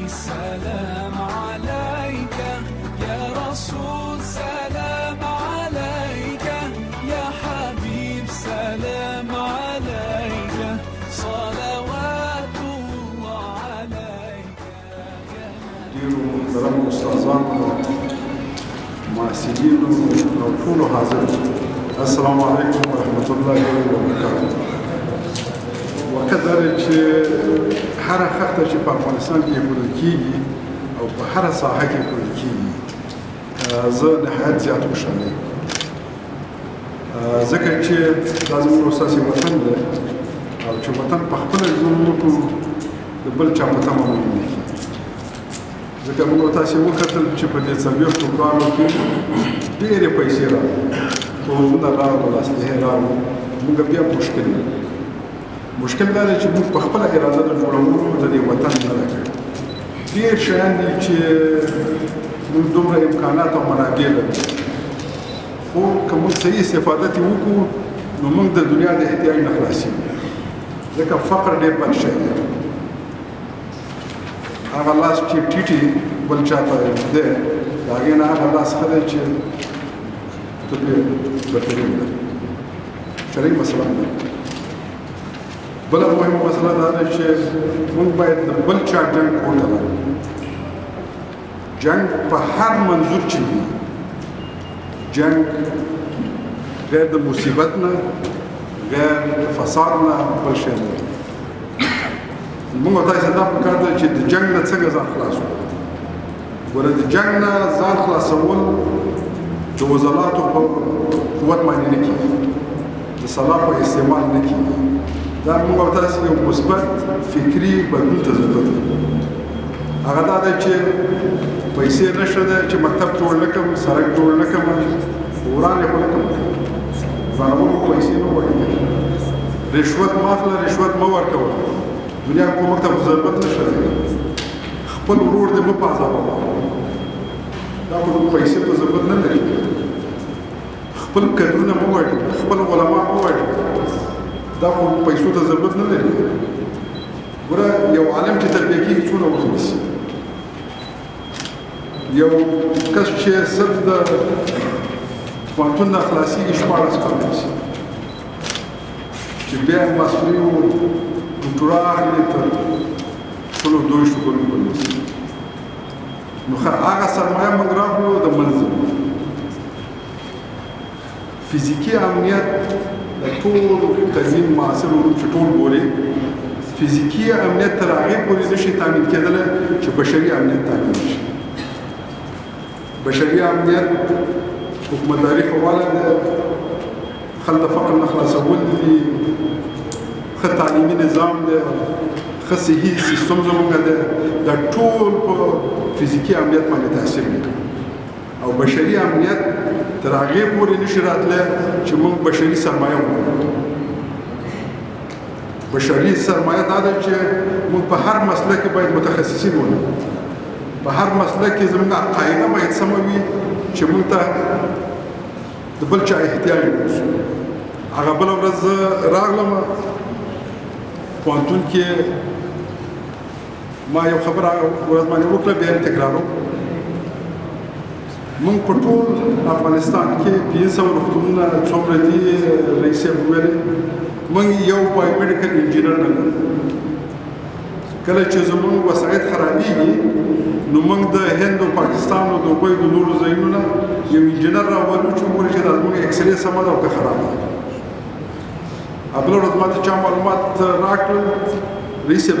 سلام عليك يا رسول سلام عليك يا حبيب سلام عليك صلوات الله عليك محترم أستاذان معسكرين وطول حاضر السلام عليكم ورحمة الله وبركاته. وكذا هر خطه چې په افغانستان کې کول کېږي او په هر ساحه کې کول کېږي زه نهایت زیات خوشاله یم ځکه چې دا زموږ اساسي وطن دی او چې وطن په خپله زموږ د بل چا په تمه مهم نه کېږي ځکه موږ تاسې وکتل چې په دې څلوېښتو کالو کې ډېرې پیسې راغلې پوځونه راغلل اسلحې راغلو موږ بیا مشکل نه مشکل دا دی چې موږ په خپله اراده د جوړولو د دې وطن نه ده کړې ډېر شیان دي چې موږ دومره امکانات او منابع لرو خو که موږ صحیح استفاده ترې وکړو نو موږ د دنیا د احتیاج نه خلاصېږو ځکه فقر ډېر بد شی دی هغه لاس چې ټیټي بل چا ته دی د هغې نه هغه لاس ښه دی چې ته پرې برتري ولري شرعي مسله ده بله مهمه مسله دا ده چې موږ باید د بل چا جنګ پورته لرو جنګ په هر منظور چې وي جنګ غیر د مصیبت نه غیر د فساد نه بل شی نه موږ تاسې دا پکار ده چې د جنګ نه څنګه ځان خلاص کړو ګوره د جنګ نه ځان خلاصول د وزلاتو په قوت باندې نه کېږي د سلا په استعمال نه کېږي دا موږ او تاسې یو مثبت فکري بدلون ته ضرورت لرو هغه دا دی چې پیسې نشته ده چې مکتب جوړ نه کړم سړک جوړ نه کړم وران یې خو نه کړم ځانولو پیسې نه غواړي رشوت مه اخله رشوت مه ورکوه دنیا کې موږ ته خو ضرورت نشته دی خپل ورور دې مه په عذابوه دا خو پیسې ته ضرورت نه لري خپل قدرونه مه وژنه خپل علما مه وژنه دا خو پیسو ته ضرورت نه لري ګوره یو عالم چې تربیه کېږي څونه وخت نیسي یو کس چې صرف د پوهنتون نه خلاصېږي 14 کاله نیسي چې بیا ماسټري و ډاکټورا اخلي تر ټولو 22 کلونو پورې نیسي نو هغه سرمایه موږ راغلو د منځه فزیکي امنیت د ټول تنظیم معاصر چې ټول ګوري فزیکي امنیت تر هغې پورې نشي تامین کېدلی چې بشري امنیت تامین شي بشري امنیت حکومتداري ښه والی دی خلک د فقر نه خلاصول دي ښه تعلیمي نظام دی ښه صحي سیستم زموږ دی دا ټول په فزیکي امنیت باندې تاثیر لري او بشري امنیت تر هغې پورې نشي راتلی چې موږ بشري سرمایه وکړو بشري سرمایه دا ده چې موږ په هر مسله کې باید متخصصین ولرو په هر مسله کې زموږ قاعده باید سمه وي چې موږ ته د بل چا احتیاج ونیسو هغه بله ورځ زه راغلم پوهنتون کې ما یو خبره ورځ باندې وکړه بیا یې تکراروم موږ په ټول افغانستان کې 500 روغتونونه څومره دي رئیس صاحب وویلې موږ یو بایومیډیکل انجینر نه لرو کله چې زموږ وسایط خرابېږي نو موږ د هند او پاکستان او دوبۍ د نورو ځایونو نه یو انجینر راولو چې وګوري چې دا زموږ اکسرې سمه ده او که خرابه ده بله ورځ ما ته چا معلومات راکړل رئیس صاحب د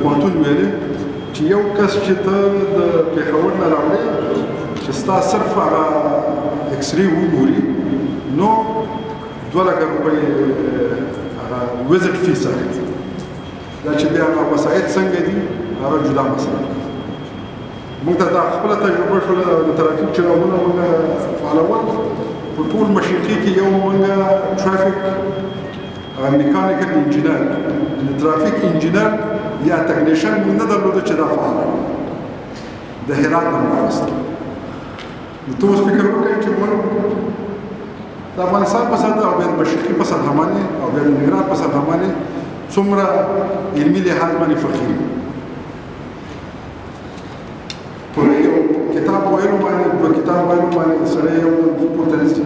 پوهنتون ویلې چې یو کس چې ته د پېښور نه راوړې چې ستا صرف هغه اکسرې وګوري نو 2,00,000 روپۍ هغه وزټ فیس اخلي دا چې بیا هغه وسایط څنګه دي هغه جدا مسله ده موږ ته دا خپله تجربه شوله د ترافیک چراغونه موږ فعالول په ټول مشرقي کې یو موږ ټرافیک میکانیکل انجینر د ترافیک انجینر یا تکنیشن موږ نه درلوده چې دا فعاله د هرات نه راوستل نو ته اوس فکر وکړئ چې موږ د افغانستان په سطحه او بیا د مشرقي په سطحه باندې او بیا د ننګرهار په سطحه باندې څومره علمي لحاظ باندې فقیر ویلو باندې په کتاب ویلو باندې سړی یو پورته نشي.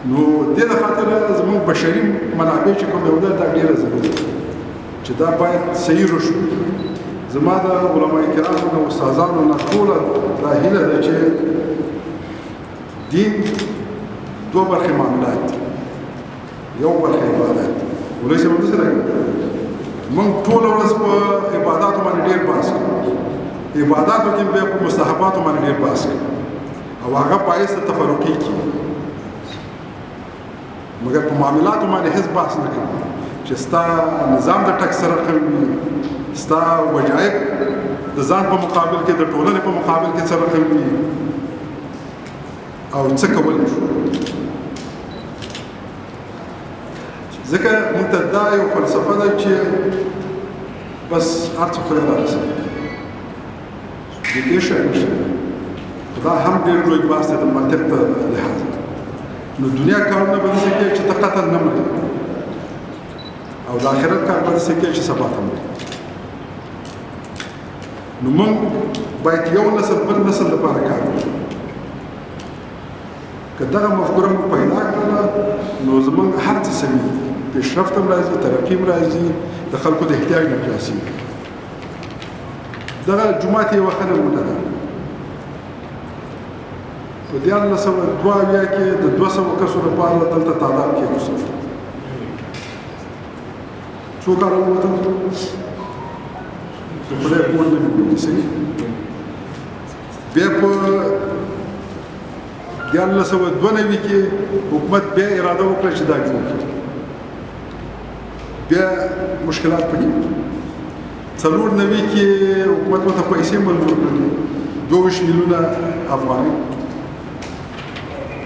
نو دې د خاطره زموږ بشري منابع چې کوم یو دا ډېره ضروري ده چې دا باید صحیح وشو. زما د علما کرامو او استادانو نه ټوله دا هیله ده چې دین دوه برخې معاملات دي، یو برخه عبادت. ولې چې موږ سره موږ ټول ورځ په عبادتو باندې ډېر بحث کوو، عبادتو کې به په مستحباتو باندې ډېر بحث کوو او هغه باعث د تفرقې کیږي، مګر په معاملاتو باندې هیڅ بحث نه کوو چې ستا نظام د ټک سره کوي، ستا وجایب د ځان په مقابل کې د ټولنې په مقابل کې سره کوي او څه کولی شو. ځکه موږ ته دا یو فلسفه ده چې بس هر څه خدای رارسوي، د دې شی نشته. دا هم ډېر لوی بحث دی د منطق په لحاظ. نو دنیا کارونه به داسې کوي چې ته قطعا نه مرې او د آخرت کار به داسې کوي چې سبا ته مرې. نو موږ باید یو نسل بل نسل لپاره کار وکړو. که دغه مفکوره موږ پیدا کړله نو زموږ هر څه سمې دي، پیشرفت هم راځي، ترقي هم راځي، د خلکو د احتیاج نه خلاصېږي. دغه جومات یوه ښه نمونه ده. په 1982 کې د 200 کسو لپاره دلته تعداد کېږي. څو کاله ووتل د خدای پور نه وي صحیح. بیا په 1992 کې حکومت بیا اراده وکړه چې دا جوړ کړي. بیا مشکلات پکې 94 کې حکومت ورته پیسې منظور کړې 22 میلیونه افغانۍ.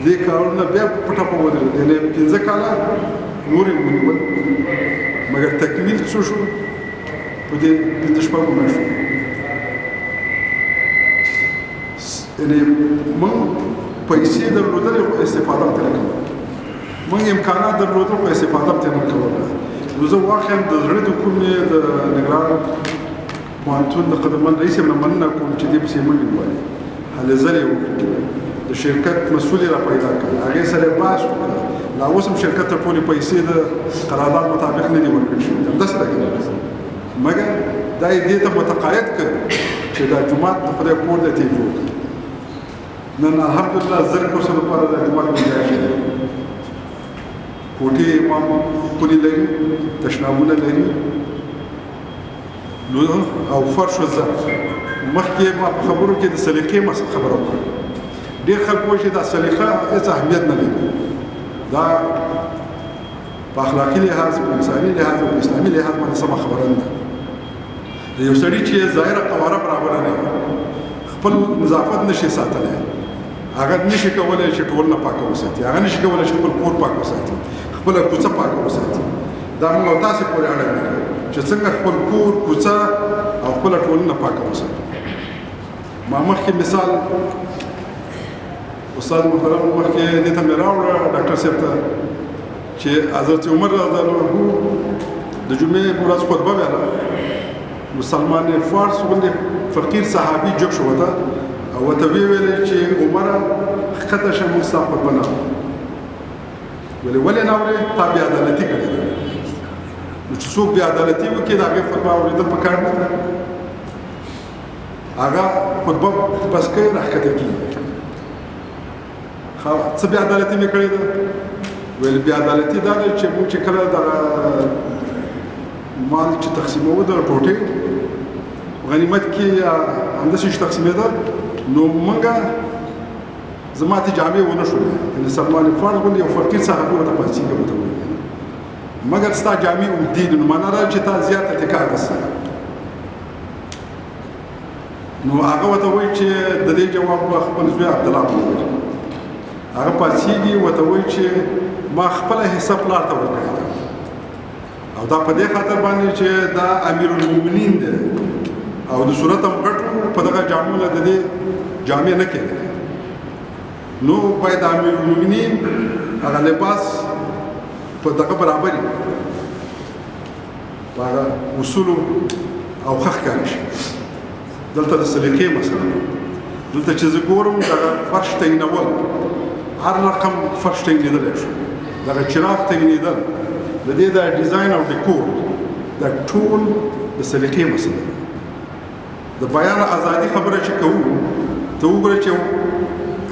دې کارونه بیا پټه په ودرېدل، یعنې 15 کاله نور یې ونیول، مګر تکمیل څه شو؟ په دې 15 شپږو میاشتو. یعنې موږ پیسې درلودلې خو استفاده هم ترې کوله، موږ امکانات درلودل خو استفاده هم ترې نه کوله. نو زه واقعا د زړه د کومې د نګران پوهنتون د قدرمن رئیس یې نه مننه کوم چې دې پسې منډې ووهلې، هلې ځلې یې وکړې، د شرکت مسؤل یې را پیدا کړ، هغې سره یې بحث وکړ. لا اوس هم شرکت ته ټولې پیسې د قرارداد مطابق نه دي ورکړل شوي، همداسې راګرځي. مګر دا یې دې ته متقاعد کړ چې دا جومات د خدای کور دی ته یې جوړ کړ. نن الحمدلله 1000 کسو لپاره دا جومات ګنجایش دی. کوټې امام خونې لري، تشنابونه لري او فرش و ظرف. مخکې ما په خبرو کې د سلیقې خبره وکړه. ډېر خلک وایي چې دا سلیقه هېڅ اهمیت نه لري. دا په اخلاقي لحاظ، په انساني لحاظ او په اسلامي لحاظ باندې سمه خبره نه ده. د یو سړي چې ظاهره قواره برابره نه وي، خپل نظافت نشي ساتلی، هغه نشي کولی چې ټولنه پاکه وساتي، هغه نشي کولی چې خپل کور پاک وساتي، خپله کوڅه پاکه وساتي. دا موږ او تاسې پورې اړه لري چې څنګه خپل کور، کوڅه او خپله ټولنه پاکه وساتو. ما مخکې مثال استاد محترم مخکې دې ته مې راوړه ډاکټر صاحب ته چې حضرت عمر رضی الله عنه د جمعې په ورځ خطبه ویله. نو سلمان فارس غوندې فقیر صحابي جوړ شو ورته او ورته ویې ویلې چې عمره ښکته شه موږ ستا خطبه نه اورو. ولې نه اورې؟ تا بې عدالتي کړې ده. نو چې څوک بې عدالتي وکړي د هغې خطبه اورېدل پکار نه ده. هغه خطبه بس کوي راښکته کېږي. څه بې عدالتي مې کړې ده؟ ویل بې عدالتي دا ده چې موږ چې کله دغه مال چې تقسیموو د ټوټې غنیمت کې همداسې چې تقسیمېده نو موږ زما ته جامې ونه شولې. یعنې سلمان فارس غوندې یو فقیر صحابي ورته پاڅېږه ورته وویل مګر ستا جامې اوږدې دي، نو معنا دا چې تا زیات اتکا اخیستی. نو هغه ورته وایي چې د دې جواب به خپل زوی عبدالله وویل. هغه پاڅېږي ورته وایي چې ما خپله حصه پلار ته ورکړې ده او دا په دې خاطر باندې چې دا امیرالمؤمنین دی او د صورت هم غټ په دغه جامو نه د دې جامې نه کېدلې. نو باید امیرالمؤمنین هغه لباس په دغه برابر وي، په هغه اصولو او ښه ښکاره شي. دلته د سلیقې مسله دلته چې زه ګورم دغه فرش تعینول هر رقم فرش تعینېدلی شو دغه چراغ تعینېدل د دې د ډیزاین او ډیکور دا ټول د سلیقې مسله ده د بیان ازادي خبره چې کوو ته وګوره چې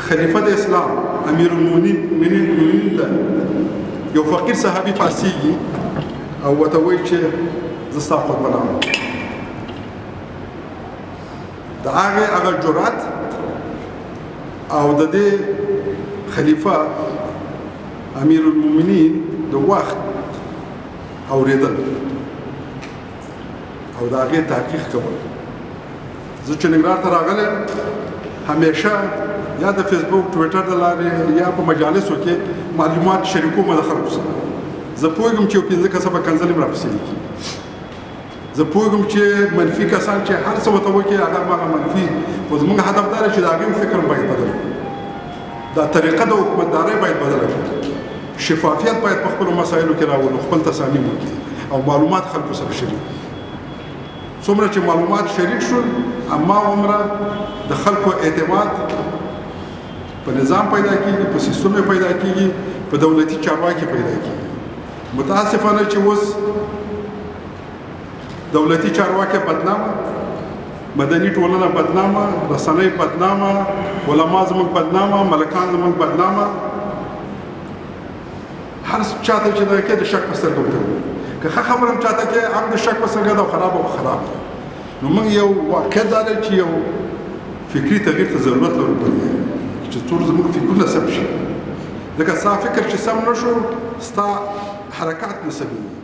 خلیفه د اسلام امیر المؤمنین ده یو فقیر صحابي پاسیږي او ورته وایي چې زه ستا خطبه نامه د هغه جرأت او د دې خلیفه امیر المؤمنین د وخت اورېدل او د هغې تحقیق کول زه چې ننګرهار ته راغلی همیشه یا د فیسبوک ټویټر د لارې یا په مجالسو کې معلومات شریکوم د خلکو سره زه پوهېږم چې یو 15 کسه به کنځلې م راپسې لیکي زه پوهېږم چې منفي کسان چې هر څه ورته وکړي هغه هماغه منفي خو زموږ هدف دا دی چې د هغې فکر باید بدل دا طریقه د حکومتدارۍ باید بدله کړي شفافیت باید په خپلو مسایلو کې راولو خپل تصامیم وکړي او معلومات خلکو سره شریک څومره چې معلومات شریک شول اما عمره د خلکو اعتماد په نظام پیدا کیږي په سیستم پیدا کیږي په دولتي چارواکي پیدا کیږي متاسفانه چې اوس دولتي چارواکي بدنامه مدني ټولنه بدنامه رسنۍ بدنامه علما زموږ بدنامه ملکان زموږ بدنامه هر چاته چې دا کې د شک په سترګه وته که خبره هم چاته کې هم د شک په سترګه دا خراب او خراب نو موږ یو واقع دا دی چې یو فکري تغییر ته ضرورت لرو چې ټول زموږ فکرونه سم شي ځکه ستا فکر چې سم نه شو ستا حرکات نه سمېږي